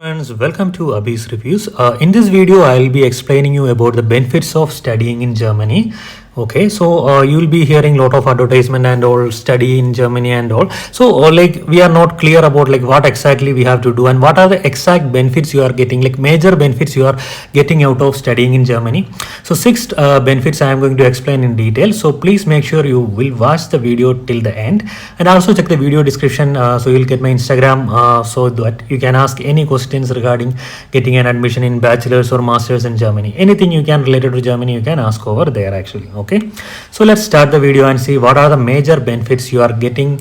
Friends, welcome to Abhi's Reviews. In this video, I'll be explaining you about the benefits of studying in Germany. Okay, so you'll be hearing a lot of advertisement and all, study in Germany and all. So like we are not clear about like what exactly we have to do and what are the exact benefits you are getting, like major benefits you are getting out of studying in Germany. So six benefits I am going to explain in detail. So please make sure you will watch the video till the end and also check the video description. So you'll get my Instagram so that you can ask any questions regarding getting an admission in bachelor's or master's in Germany. Anything you can related to Germany, you can ask over there actually. Okay, so let's start the video and see what are the major benefits you are getting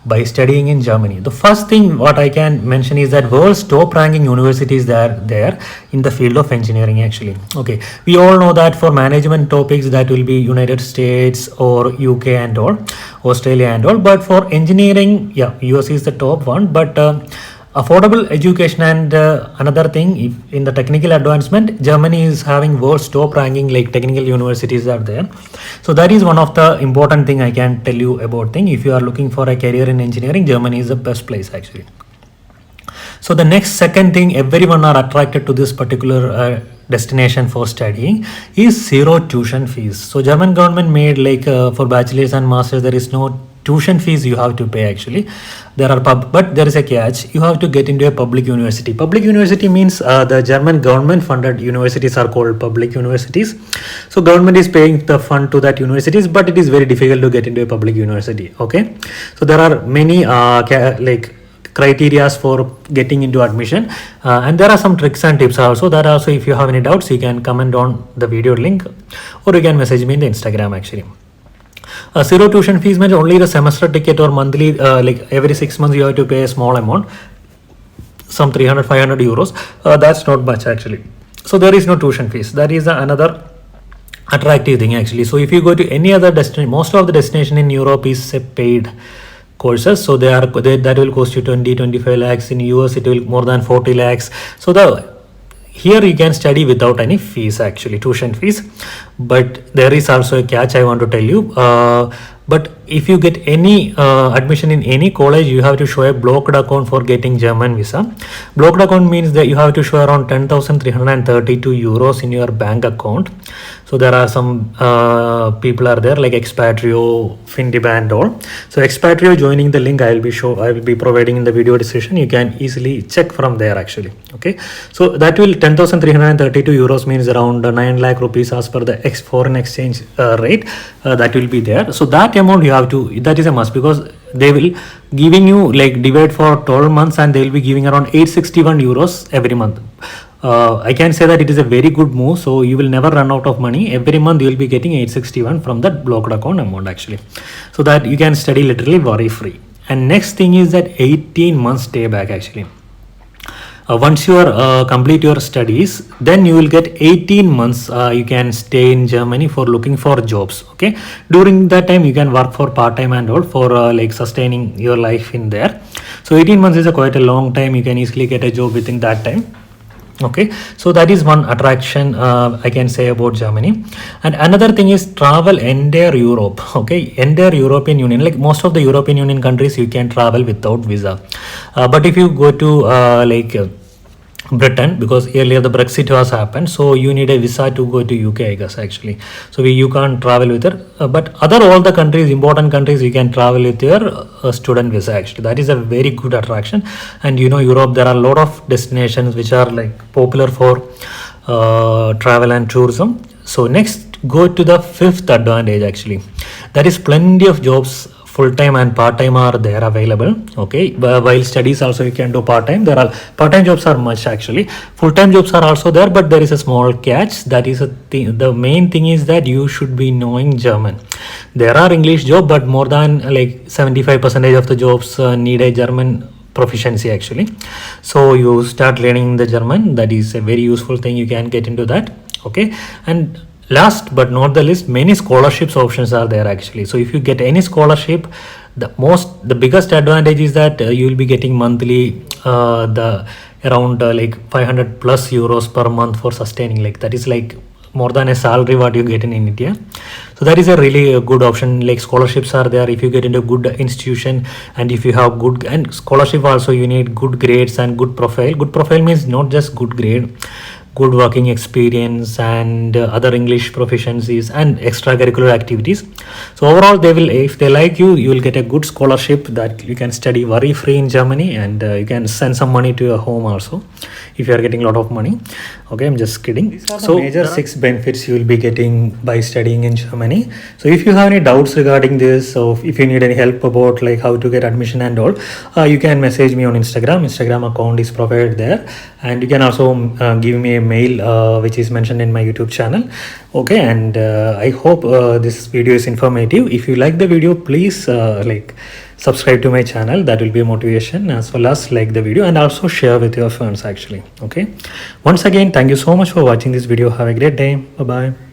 by studying in Germany. The first thing what I can mention is that world's top ranking universities are there in the field of engineering actually. Okay, we all know that for management topics that will be United States or UK and all, Australia and all, but for engineering, yeah, US is the top one, but affordable education and another thing, if in the technical advancement, Germany is having world's top ranking, like technical universities are there. So that is one of the important thing I can tell you about thing. If you are looking for a career in engineering, Germany is the best place actually. So the next second thing, everyone are attracted to this particular destination for studying is zero tuition fees. So German government made like for bachelor's and masters there is no tuition fees you have to pay actually. There are but there is a catch. You have to get into a public university. Public university means the German government funded universities are called public universities. So government is paying the fund to that universities, but it is very difficult to get into a public university. Okay, so there are many like criterias for getting into admission and there are some tricks and tips also. That also, if you have any doubts, you can comment on the video link or you can message me in the Instagram actually. Zero tuition fees means only the semester ticket or monthly, like every 6 months you have to pay a small amount, some 300-500 euros. That's not much actually. So there is no tuition fees. That is another attractive thing actually. So if you go to any other destination, most of the destination in Europe is a paid courses, so that will cost you 20-25 lakhs. In US it will more than 40 lakhs. So here you can study without any fees actually, tuition fees, but there is also a catch I want to tell you. But if you get any admission in any college, you have to show a blocked account for getting German visa. Blocked account means that you have to show around 10,332 euros in your bank account. So there are some people are there like Expatrio, Findiba and all. So Expatrio, joining the link I will be providing in the video description. You can easily check from there actually. Okay, so that will 10,332 euros means around 9 lakh rupees as per the foreign exchange rate. That will be there. So that amount you have to, that is a must, because they will giving you like divide for 12 months and they will be giving around 861 euros every month. I can say that it is a very good move, so you will never run out of money. Every month you will be getting 861 from that blocked account amount actually, so that you can study literally worry free. And next thing is that 18 months stay back actually. Once you are complete your studies, then you will get 18 months you can stay in Germany for looking for jobs. Okay, during that time you can work for part-time and all for like sustaining your life in there. So 18 months is a quite a long time. You can easily get a job within that time. Okay, so that is one attraction I can say about Germany. And another thing is travel entire Europe. Okay, entire European Union, like most of the European Union countries you can travel without visa, but if you go to like Britain, because earlier the Brexit has happened, so you need a visa to go to UK I guess actually. So you can't travel with it, but all the countries, important countries, you can travel with your student visa actually. That is a very good attraction. And you know, Europe, there are a lot of destinations which are like popular for travel and tourism. So next, go to the fifth advantage actually. There is plenty of jobs, full-time and part-time are there available. Okay, while studies also you can do part-time. There are part-time jobs are much actually. Full-time jobs are also there, but there is a small catch. That is a thing. The main thing is that you should be knowing German. There are English jobs, but more than like 75% of the jobs need a German proficiency actually. So you start learning the German. That is a very useful thing. You can get into that. Okay, and last but not the least, many scholarships options are there actually. So if you get any scholarship, the biggest advantage is that you will be getting monthly the around like 500 plus euros per month for sustaining, like that is like more than a salary what you get in India. So that is a really good option. Like scholarships are there if you get into a good institution, and if you have good, and scholarship also you need good grades and good profile. Good profile means not just good grade, good working experience and other English proficiencies and extracurricular activities. So overall, they will, if they like you, you will get a good scholarship that you can study worry free in Germany, and you can send some money to your home also if you are getting a lot of money. Okay, I'm just kidding. These are the major 6 benefits you will be getting by studying in Germany. So if you have any doubts regarding this, or if you need any help about like how to get admission and all, you can message me on Instagram account is provided there, and you can also give me a mail which is mentioned in my YouTube channel. Okay, and I hope this video is informative. If you like the video, please like subscribe to my channel. That will be a motivation, as well as like the video and also share with your friends actually. Okay, once again, thank you so much for watching this video. Have a great day. Bye bye.